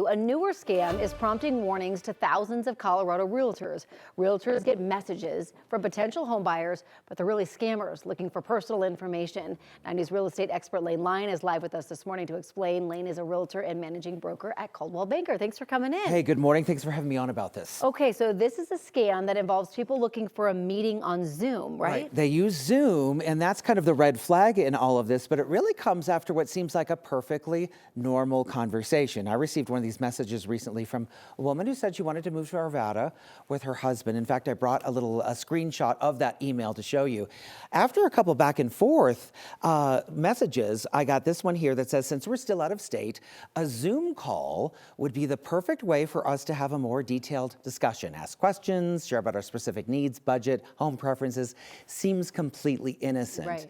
A newer scam is prompting warnings to thousands of Colorado realtors. Realtors get messages from potential homebuyers, but they're really scammers looking for personal information. 90's real estate expert Lane Lyon is live with us this morning to explain. Lane is a realtor and managing broker at Coldwell Banker. Thanks for coming in. Hey, good morning. Thanks for having me on about this. Okay, so this is a scam that involves people looking for a meeting on Zoom, right? They use Zoom, and that's kind of the red flag in all of this, but it really comes after what seems like a perfectly normal conversation. I received one of these messages recently from a woman who said she wanted to move to Arvada with her husband. In fact, I brought a screenshot of that email to show you. After a couple back and forth messages, I got this one here that says, since we're still out of state, a Zoom call would be the perfect way for us to have a more detailed discussion. Ask questions, share about our specific needs, budget, home preferences. Seems completely innocent. Right.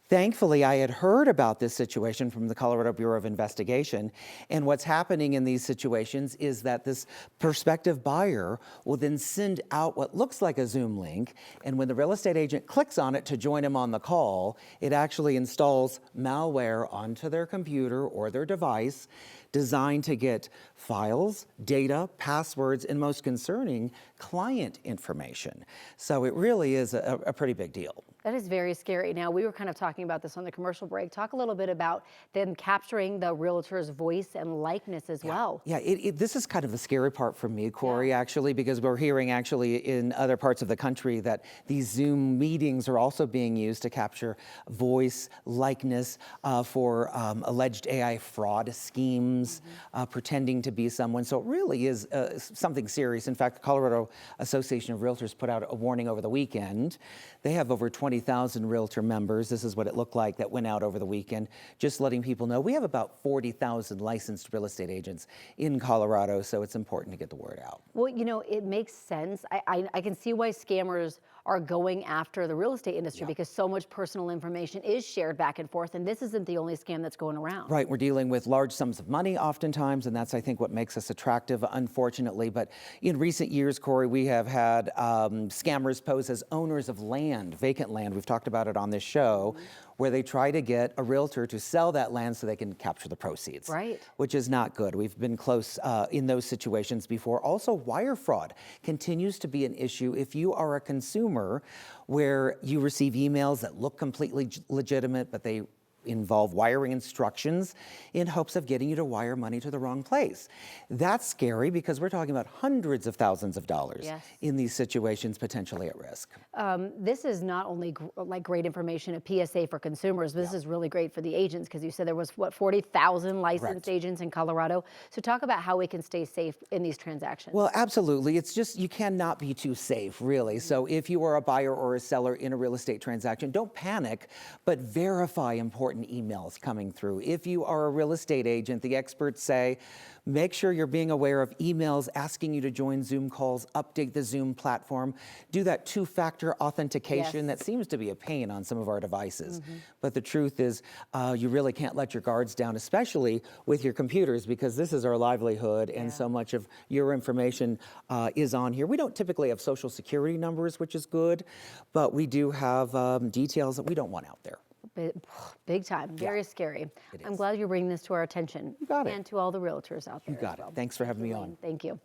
Thankfully, I had heard about this situation from the Colorado Bureau of Investigation, and what's happening in these situations is that this prospective buyer will then send out what looks like a Zoom link, and when the real estate agent clicks on it to join him on the call, it actually installs malware onto their computer or their device designed to get files, data, passwords, and most concerning, client information. So it really is a pretty big deal. That is very scary. Now, we were kind of talking about this on the commercial break. Talk a little bit about them capturing the realtor's voice and likeness as well. Yeah, this is kind of the scary part for me, Corey, actually, because we're hearing actually in other parts of the country that these Zoom meetings are also being used to capture voice, likeness for alleged AI fraud schemes, pretending to be someone. So it really is something serious. In fact, the Colorado Association of Realtors put out a warning over the weekend. They have over 20,000 realtor members. This is what it looked like that went out over the weekend. Just letting people know we have about 40,000 licensed real estate agents in Colorado, so it's important to get the word out. Well, you know, it makes sense. I can see why scammers are going after the real estate industry because so much personal information is shared back and forth, and this isn't the only scam that's going around. Right, we're dealing with large sums of money oftentimes, and that's, I think, what makes us attractive, unfortunately. But in recent years, Corey, we have had scammers pose as owners of land, vacant land. We've talked about it on this show, where they try to get a realtor to sell that land so they can capture the proceeds. Right. Which is not good. We've been close in those situations before. Also, wire fraud continues to be an issue if you are a consumer where you receive emails that look completely legitimate, but they involve wiring instructions in hopes of getting you to wire money to the wrong place. That's scary because we're talking about hundreds of thousands of dollars in these situations potentially at risk. This is not only great information, a PSA for consumers, but this is really great for the agents because you said there was, what, 40,000 licensed agents in Colorado. So talk about how we can stay safe in these transactions. Well, absolutely. It's just you cannot be too safe, really. So if you are a buyer or a seller in a real estate transaction, don't panic, but verify important emails coming through. If you are a real estate agent, the experts say, make sure you're being aware of emails asking you to join Zoom calls, update the Zoom platform, do that two-factor authentication that seems to be a pain on some of our devices. But the truth is you really can't let your guards down, especially with your computers, because this is our livelihood and so much of your information is on here. We don't typically have social security numbers, which is good, but we do have details that we don't want out there. Big time, very scary. I'm glad you're bringing this to our attention. You got it. And to all the realtors out there. You got it. Thanks for having me on. Thank you.